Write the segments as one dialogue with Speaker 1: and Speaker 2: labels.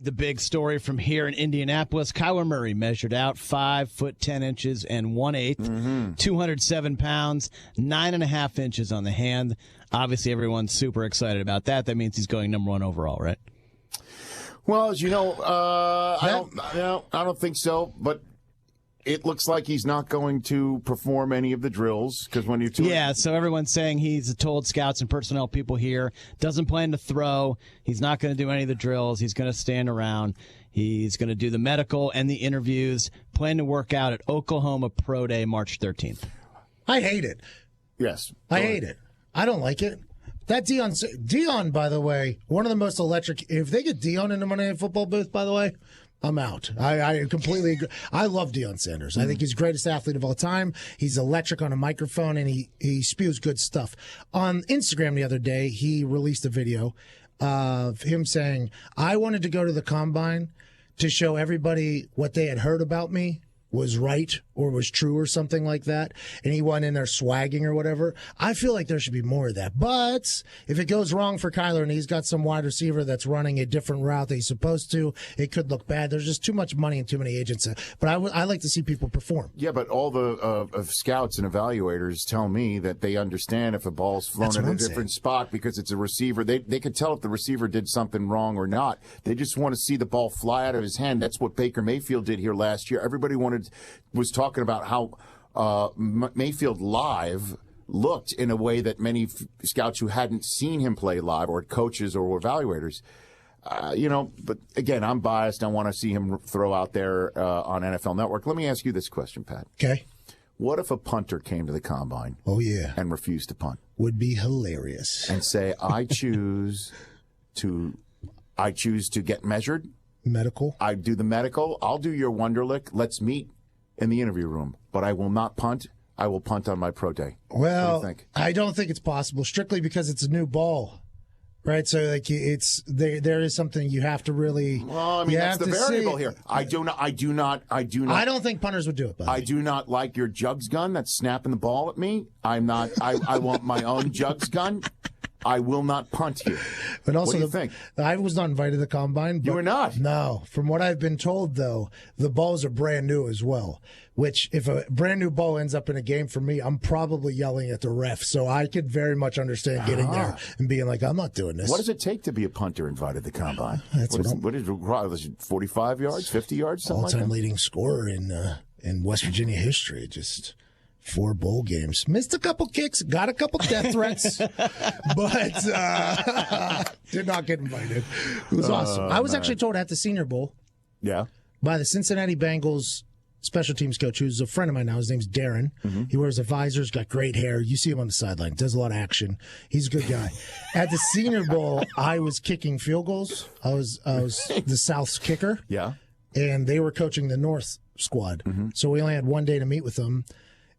Speaker 1: The big story from here in Indianapolis, Kyler Murray measured out 5 foot 10 inches and 1/8, 207 pounds, 9.5 inches on the hand. Obviously, everyone's super excited about that. That means he's going number 1 overall, right?
Speaker 2: Well, as you know, I don't think so, but it looks like he's not going to perform any of the drills because when you're
Speaker 1: so everyone's saying he's told scouts and personnel people here doesn't plan to throw. He's not going to do any of the drills. He's going to stand around. He's going to do the medical and the interviews. Plan to work out at Oklahoma Pro Day March 13th.
Speaker 3: I hate it.
Speaker 2: Yes,
Speaker 3: I hate it. I don't like it. That Dion, by the way, one of the most electric. If they get Dion in the Monday Night Football booth, by the way, I'm out. I completely agree. I love Deion Sanders. I think he's the greatest athlete of all time. He's electric on a microphone, and he spews good stuff. On Instagram the other day, he released a video of him saying, I wanted to go to the Combine to show everybody what they had heard about me was right or was true or something like that, and he went in there swagging or whatever. I feel like there should be more of that. But if it goes wrong for Kyler and he's got some wide receiver that's running a different route that he's supposed to, it could look bad. There's just too much money and too many agents. But I like to see people perform.
Speaker 2: Yeah, but all the scouts and evaluators tell me that they understand if a ball's flown in a different spot because it's a receiver. They could tell if the receiver did something wrong or not. They just want to see the ball fly out of his hand. That's what Baker Mayfield did here last year. Everybody was talking about how Mayfield live looked in a way that many scouts who hadn't seen him play live, or coaches or evaluators, but again, I'm biased. I want to see him throw out there on NFL Network. Let me ask you this question, Pat.
Speaker 3: Okay.
Speaker 2: What if a punter came to the Combine?
Speaker 3: Oh, yeah.
Speaker 2: And refused to punt?
Speaker 3: Would be hilarious.
Speaker 2: And say, I choose to get measured.
Speaker 3: Medical.
Speaker 2: I do the medical. I'll do your Wonderlic. Let's meet in the interview room, but I will not punt. I will punt on my pro day.
Speaker 3: Well,
Speaker 2: what do you think?
Speaker 3: I don't think it's possible, strictly because it's a new ball, right? So like there is something you have to really.
Speaker 2: Well, I mean that's the variable here. I do not.
Speaker 3: I don't think punters would do it.
Speaker 2: I do not like your jugs gun that's snapping the ball at me. I'm not. I want my own jugs gun. I will not punt here.
Speaker 3: But also,
Speaker 2: what do you think?
Speaker 3: I was not invited to the Combine. But
Speaker 2: you were not?
Speaker 3: No. From what I've been told, though, the balls are brand new as well, which if a brand new ball ends up in a game for me, I'm probably yelling at the ref. So I could very much understand getting there and being like, I'm not doing this.
Speaker 2: What does it take to be a punter invited to the Combine? What is it, 45 yards, 50 yards, something
Speaker 3: all-time
Speaker 2: like that?
Speaker 3: leading scorer in West Virginia history. Just 4 bowl games. Missed a couple kicks, got a couple death threats, but did not get invited. It was awesome. I was actually told at the Senior Bowl by the Cincinnati Bengals special teams coach, who's a friend of mine now. His name's Darren. Mm-hmm. He wears a visor, got great hair. You see him on the sideline. Does a lot of action. He's a good guy. At the Senior Bowl, I was kicking field goals. I was the South's kicker.
Speaker 2: Yeah.
Speaker 3: And they were coaching the North squad. Mm-hmm. So we only had one day to meet with them.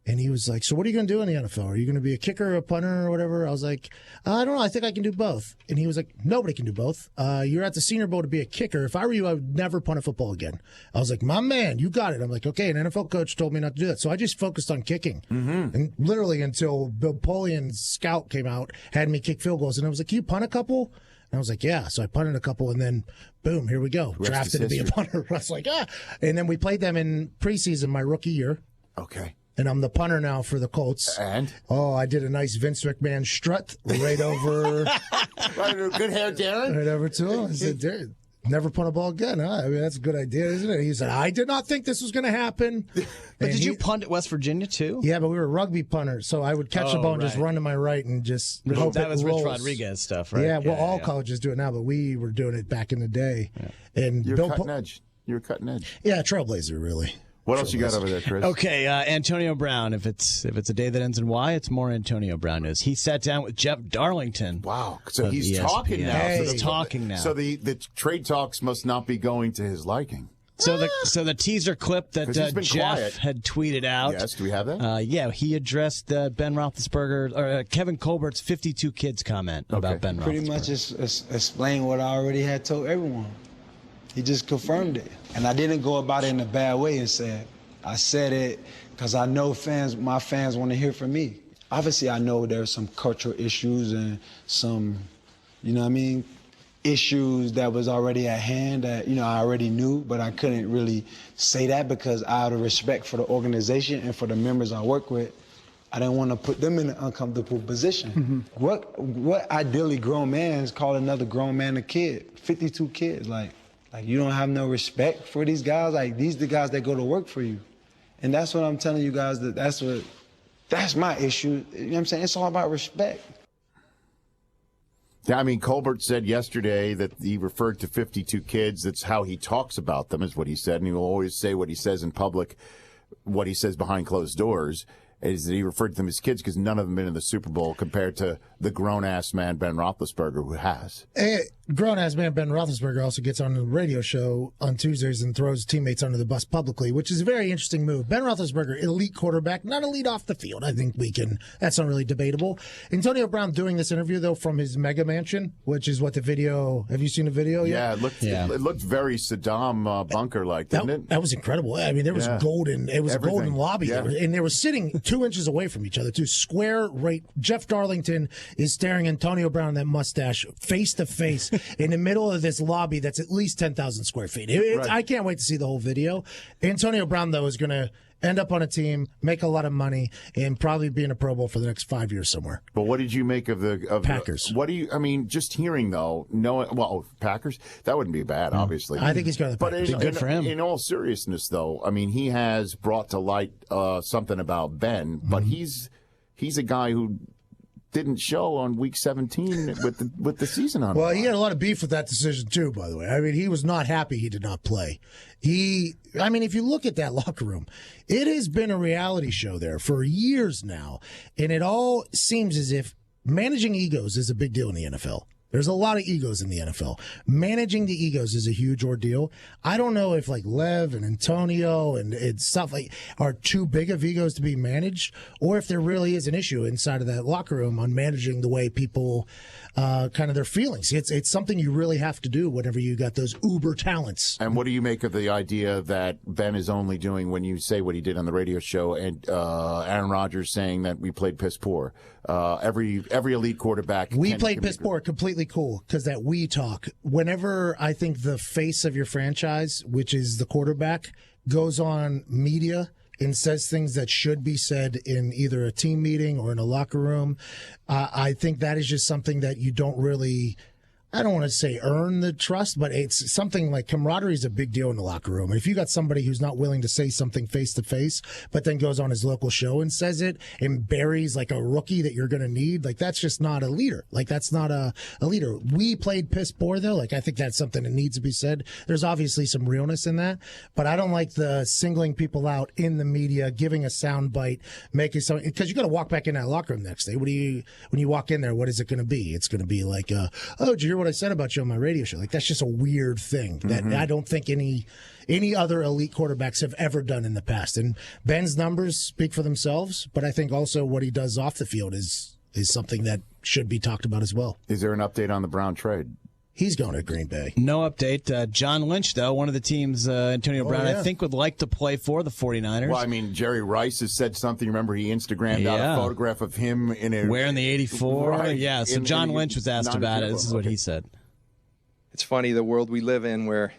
Speaker 3: And he was like, so what are you going to do in the NFL? Are you going to be a kicker or a punter or whatever? I was like, I don't know. I think I can do both. And he was like, nobody can do both. You're at the Senior Bowl to be a kicker. If I were you, I would never punt a football again. I was like, my man, you got it. I'm like, okay, an NFL coach told me not to do that. So I just focused on kicking. Mm-hmm. And literally until Bill Polian's scout came out, had me kick field goals. And I was like, can you punt a couple? And I was like, yeah. So I punted a couple, and then, boom, here we go. Drafted to be a punter. I was like, ah. And then we played them in preseason my rookie year.
Speaker 2: Okay.
Speaker 3: And I'm the punter now for the Colts.
Speaker 2: And?
Speaker 3: Oh, I did a nice Vince McMahon strut right over.
Speaker 2: Good hair, Darren.
Speaker 3: Right over to him. I said, Darren, never punt a ball again, huh? I mean, that's a good idea, isn't it? He said, I did not think this was going to happen.
Speaker 1: But did you punt at West Virginia, too?
Speaker 3: Yeah, but we were rugby punters, so I would catch the ball and just run to my right and just hope
Speaker 1: that was
Speaker 3: rolls.
Speaker 1: Rich Rodriguez stuff, right?
Speaker 3: Yeah, well, all colleges do it now, but we were doing it back in the day. Yeah. And
Speaker 2: You're cutting edge. You're cutting edge.
Speaker 3: Yeah, trailblazer, really.
Speaker 2: What else you got over there, Chris?
Speaker 1: Okay, Antonio Brown. If it's a day that ends in Y, it's more Antonio Brown news. He sat down with Jeff Darlington.
Speaker 2: Wow, so he's talking now.
Speaker 1: Hey. He's talking now.
Speaker 2: So the trade talks must not be going to his liking.
Speaker 1: So the teaser clip that Jeff had tweeted out.
Speaker 2: Yes, do we have that?
Speaker 1: Yeah, he addressed Ben Roethlisberger or Kevin Colbert's 52 kids comment about Ben Roethlisberger.
Speaker 4: Pretty much explain what I already had told everyone. He just confirmed it. And I didn't go about it in a bad way and said, I said it because I know my fans want to hear from me. Obviously, I know there's some cultural issues and some, issues that was already at hand that, I already knew, but I couldn't really say that because out of respect for the organization and for the members I work with, I didn't want to put them in an uncomfortable position. What ideally grown man is call another grown man a kid? 52 kids, like you don't have no respect for these guys? Like, these the guys that go to work for you. And that's what I'm telling you guys, that's my issue. You know what I'm saying? It's all about respect.
Speaker 2: Yeah, I mean, Colbert said yesterday that he referred to 52 kids. That's how he talks about them, is what he said. And he will always say what he says in public, what he says behind closed doors, is that he referred to them as kids because none of them been in the Super Bowl compared to the grown-ass man Ben Roethlisberger, who has.
Speaker 3: Grown-ass man Ben Roethlisberger also gets on the radio show on Tuesdays and throws teammates under the bus publicly, which is a very interesting move. Ben Roethlisberger, elite quarterback, not elite off the field. I think that's not really debatable. Antonio Brown doing this interview, though, from his mega mansion, which is what the video, have you seen the video yet?
Speaker 2: Yeah, it looked very Saddam bunker-like, didn't it?
Speaker 3: That was incredible. I mean, there was golden, it was everything. A golden lobby, and they were sitting 2 inches away from each other, too. Square right. Jeff Darlington is staring Antonio Brown and that mustache face to face in the middle of this lobby that's at least 10,000 square feet. I can't wait to see the whole video. Antonio Brown, though, is going to end up on a team, make a lot of money, and probably be in a Pro Bowl for the next 5 years somewhere.
Speaker 2: But what did you make of the
Speaker 3: Packers?
Speaker 2: Just hearing, though, Packers, that wouldn't be bad, obviously.
Speaker 3: I think he's going to
Speaker 1: But good for him.
Speaker 2: In all seriousness, though, I mean, he has brought to light something about Ben, but he's a guy who didn't show on week 17 with the season on.
Speaker 3: Well, he had a lot of beef with that decision too, by the way. I mean, he was not happy he did not play. If you look at that locker room, it has been a reality show there for years now, and it all seems as if managing egos is a big deal in the NFL. There's a lot of egos in the NFL. Managing the egos is a huge ordeal. I don't know if Lev and Antonio and stuff are too big of egos to be managed, or if there really is an issue inside of that locker room on managing the way people kind of their feelings. It's something you really have to do whenever you got those uber talents.
Speaker 2: And what do you make of the idea that Ben is only doing when you say what he did on the radio show, and Aaron Rodgers saying that we played piss poor? Every elite quarterback.
Speaker 3: We played piss poor. Completely cool, because that we talk. Whenever I think the face of your franchise, which is the quarterback, goes on media and says things that should be said in either a team meeting or in a locker room, I think that is just something that you don't really, I don't want to say earn the trust, but it's something like camaraderie is a big deal in the locker room. And if you got somebody who's not willing to say something face to face, but then goes on his local show and says it and buries a rookie that you're going to need, that's just not a leader. That's not a leader. We played piss poor, though. I think that's something that needs to be said. There's obviously some realness in that, but I don't like the singling people out in the media, giving a sound bite, making something, because you got to walk back in that locker room next day. When you walk in there, what is it going to be? It's going to be did you hear what I said about you on my radio show? That's just a weird thing that I don't think any other elite quarterbacks have ever done in the past. And Ben's numbers speak for themselves, but I think also what he does off the field is something that should be talked about as well.
Speaker 2: Is there an update on the Brown trade?
Speaker 3: He's going to Green Bay.
Speaker 1: No update. John Lynch, though, one of the teams Antonio Brown, I think, would like to play for the 49ers.
Speaker 2: Well, I mean, Jerry Rice has said something. Remember, he Instagrammed out a photograph of him
Speaker 1: wearing the 84.
Speaker 2: Right.
Speaker 1: Yeah, so John Lynch was asked about it. This is what he said.
Speaker 5: It's funny, the world we live in where,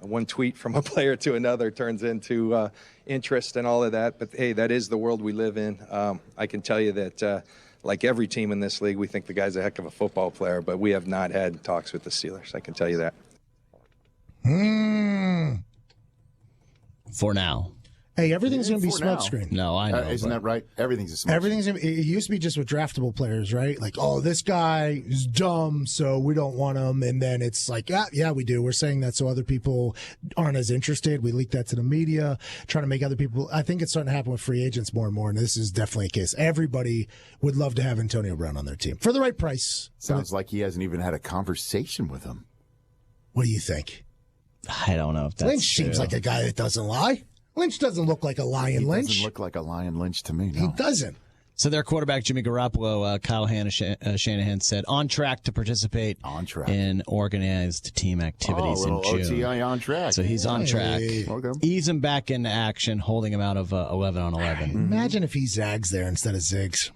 Speaker 5: one tweet from a player to another turns into interest and all of that. But, hey, that is the world we live in. I can tell you that, like every team in this league, we think the guy's a heck of a football player, but we have not had talks with the Steelers. I can tell you that.
Speaker 1: For now.
Speaker 3: Hey, everything's going to be smokescreen.
Speaker 1: No, I know.
Speaker 2: Isn't that right? Everything's a smokescreen.
Speaker 3: It used to be just with draftable players, right? This guy is dumb, so we don't want him. And then it's yeah, we do. We're saying that so other people aren't as interested. We leak that to the media, trying to make other people. I think it's starting to happen with free agents more and more, and this is definitely a case. Everybody would love to have Antonio Brown on their team for the right price.
Speaker 2: Sounds like he hasn't even had a conversation with him.
Speaker 3: What do you think?
Speaker 1: I don't know if that's
Speaker 3: Lynch seems like a guy that doesn't lie. Lynch doesn't look like a lion Lynch.
Speaker 2: He doesn't look like a lion Lynch to me, no.
Speaker 3: He doesn't.
Speaker 1: So their quarterback, Jimmy Garoppolo, Kyle Shanahan said, on track to participate in organized team activities in June.
Speaker 2: OTI on track.
Speaker 1: So he's on track.
Speaker 2: Okay.
Speaker 1: Ease him back into action, holding him out of 11 on 11.
Speaker 3: Imagine if he zags there instead of zigs.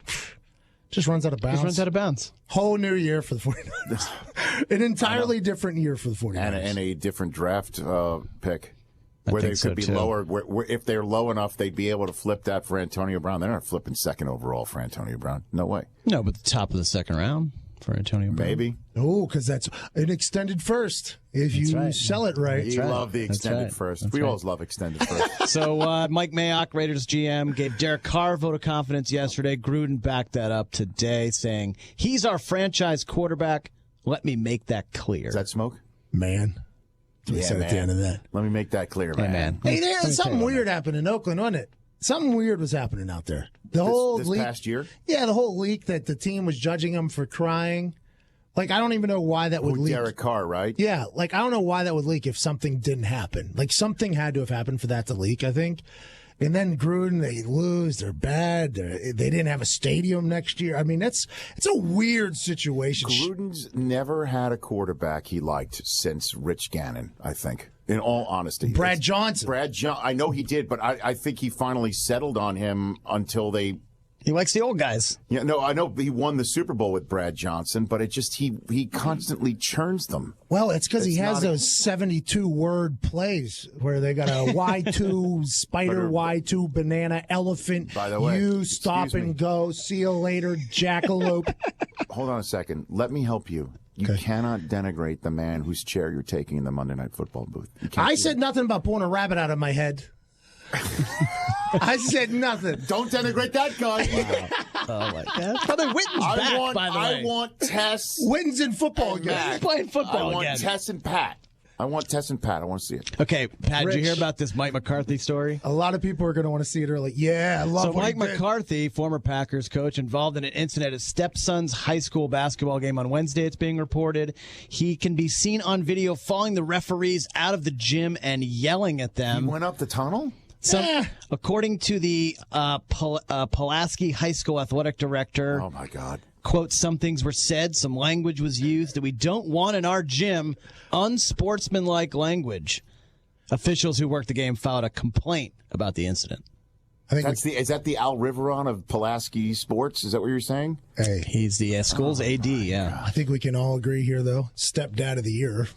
Speaker 3: Just runs out of bounds.
Speaker 1: Whole new year for the 49ers.
Speaker 3: An entirely different year for the 49ers.
Speaker 2: And a different draft pick. Where they could be lower. Where if they're low enough, they'd be able to flip that for Antonio Brown. They're not flipping second overall for Antonio Brown. No way.
Speaker 1: No, but the top of the second round for Antonio Brown.
Speaker 2: Maybe.
Speaker 3: Oh, because that's an extended first. If you sell it right.
Speaker 2: You love the extended first. We always love extended first.
Speaker 1: So Mike Mayock, Raiders GM, gave Derek Carr a vote of confidence yesterday. Gruden backed that up today, saying, he's our franchise quarterback. Let me make that clear.
Speaker 2: Is that smoke?
Speaker 3: Man. We said at the end of that.
Speaker 2: Let me make that clear, man.
Speaker 3: Hey, something weird happened in Oakland, wasn't it? Something weird was happening out there.
Speaker 2: This past year?
Speaker 3: Yeah, the whole leak that the team was judging him for crying. Like, I don't even know why that would leak.
Speaker 2: Derek Carr, right?
Speaker 3: Yeah, like, I don't know why that would leak if something didn't happen. Like, something had to have happened for that to leak, I think. And then Gruden, they lose, they're bad, they didn't have a stadium next year. I mean, it's a weird situation.
Speaker 2: Gruden's never had a quarterback he liked since Rich Gannon, I think, in all honesty.
Speaker 3: Brad Johnson.
Speaker 2: I know he did, but I think he finally settled on him until they...
Speaker 1: He likes the old guys.
Speaker 2: Yeah, no, I know he won the Super Bowl with Brad Johnson, but it just he constantly churns them.
Speaker 3: Well, it's because he has those 72-word plays where they got a Y2, spider, Y2, banana, elephant,
Speaker 2: by the way,
Speaker 3: you, stop and go, see you later, jackalope.
Speaker 2: Hold on a second. Let me help you. You cannot denigrate the man whose chair you're taking in the Monday Night Football booth.
Speaker 3: I said nothing about pulling a rabbit out of my head. I said nothing.
Speaker 2: Don't denigrate that guy.
Speaker 1: Wow. Oh my God! Brother Witten's back, by the way.
Speaker 2: I want Tess.
Speaker 3: Witten's in football again.
Speaker 1: He's playing football again.
Speaker 2: I want Tess and Pat. I want to see it.
Speaker 1: Okay, Pat, did you hear about this Mike McCarthy story?
Speaker 3: A lot of people are going to want to see it early. Yeah, I love
Speaker 1: So Mike McCarthy, former Packers coach, involved in an incident at his stepson's high school basketball game on Wednesday, it's being reported. He can be seen on video following the referees out of the gym and yelling at them.
Speaker 2: He went up the tunnel?
Speaker 1: According to the Pulaski High School athletic director,
Speaker 2: oh my God,
Speaker 1: quote, some things were said, some language was used that we don't want in our gym, unsportsmanlike language. Officials who worked the game filed a complaint about the incident.
Speaker 3: I think
Speaker 2: is that the Al Riveron of Pulaski Sports? Is that what you're saying?
Speaker 3: Hey,
Speaker 1: he's the school's AD. Yeah,
Speaker 3: I think we can all agree here, though. Stepdad of the year,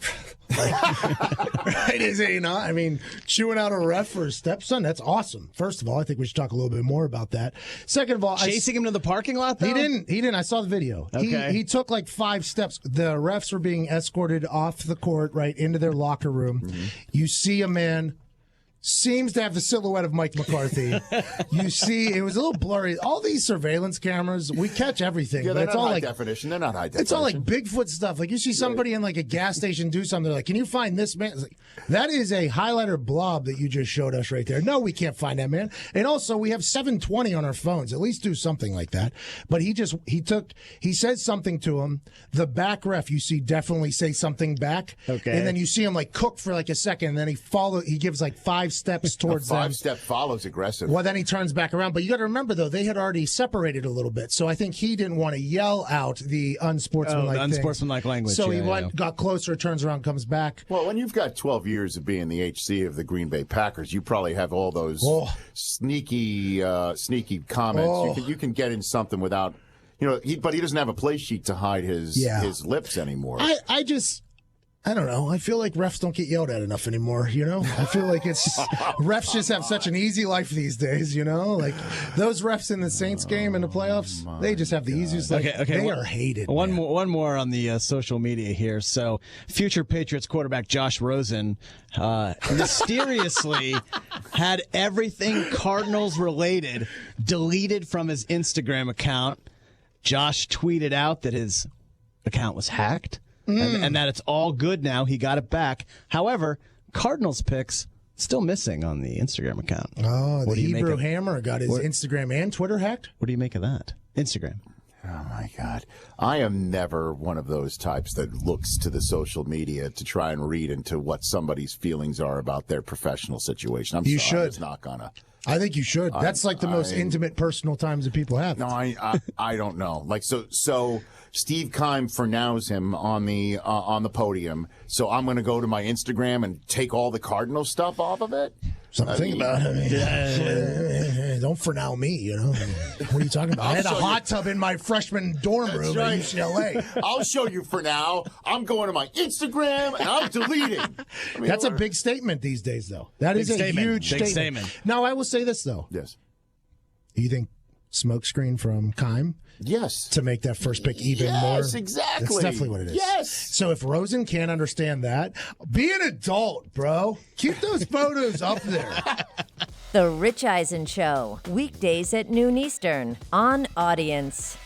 Speaker 3: right? Is it? You know, I mean, chewing out a ref for his stepson—that's awesome. First of all, I think we should talk a little bit more about that. Second of all,
Speaker 1: chasing him to the parking lot. Though?
Speaker 3: He didn't. I saw the video.
Speaker 1: Okay.
Speaker 3: He took like 5 steps. The refs were being escorted off the court, right into their locker room. Mm-hmm. You see a man. Seems to have the silhouette of Mike McCarthy. You see, it was a little blurry. All these surveillance cameras, we catch everything.
Speaker 2: Yeah,
Speaker 3: but
Speaker 2: they're
Speaker 3: it's
Speaker 2: not
Speaker 3: all
Speaker 2: high
Speaker 3: like
Speaker 2: definition. They're not high definition.
Speaker 3: It's all like Bigfoot stuff. Like you see somebody in like a gas station do something. They're like, "Can you find this man?" It's like, that is a highlighter blob that you just showed us right there. No, we can't find that man. And also, we have 720 on our phones. At least do something like that. But he said something to him. The back ref, you see, definitely say something back.
Speaker 1: Okay.
Speaker 3: And then you see him like cook for like a second. And then he gives like 5 steps towards them.
Speaker 2: 5-step follow's aggressive.
Speaker 3: Well, then he turns back around. But you got to remember, though, they had already separated a little bit. So I think he didn't want to yell out the unsportsmanlike thing.
Speaker 1: Unsportsmanlike language.
Speaker 3: So he got closer, turns around, comes back.
Speaker 2: Well, when you've got 12 years of being the HC of the Green Bay Packers, you probably have all those sneaky comments. You can get in something without, but he doesn't have a play sheet to hide his lips anymore.
Speaker 3: I don't know. I feel like refs don't get yelled at enough anymore, I feel like refs just have such an easy life these days, Like those refs in the Saints game in the playoffs, they just have the easiest life.
Speaker 1: Okay.
Speaker 3: They are hated.
Speaker 1: One more on the social media here. So, future Patriots quarterback Josh Rosen mysteriously had everything Cardinals related deleted from his Instagram account. Josh tweeted out that his account was hacked. And that it's all good now. He got it back. However, Cardinals picks still missing on the Instagram account.
Speaker 3: Oh, the Hebrew Hammer got his Instagram and Twitter hacked?
Speaker 1: What do you make of that? Instagram.
Speaker 2: Oh, my God. I am never one of those types that looks to the social media to try and read into what somebody's feelings are about their professional situation.
Speaker 3: You should.
Speaker 2: It's not going to.
Speaker 3: I think you should. That's like the most intimate, personal times that people have.
Speaker 2: No, I don't know. Like so Steve Keim fornows him on the podium. So I'm going to go to my Instagram and take all the Cardinal stuff off of it.
Speaker 3: Something about it. saying, don't for now me, you know. What are you talking about? I had a hot tub in my freshman dorm room at UCLA.
Speaker 2: I'll show you for now. I'm going to my Instagram and I'm deleting. I mean,
Speaker 3: That's a big statement these days, though. That is a huge statement. Now, I will say this, though.
Speaker 2: Yes.
Speaker 3: You think smokescreen from Keim?
Speaker 2: Yes.
Speaker 3: To make that first pick even more?
Speaker 2: Yes, exactly.
Speaker 3: That's definitely what it is.
Speaker 2: Yes.
Speaker 3: So if Rosen can't understand that, be an adult, bro. Keep those photos up there.
Speaker 6: The Rich Eisen Show, weekdays at noon Eastern on Audience.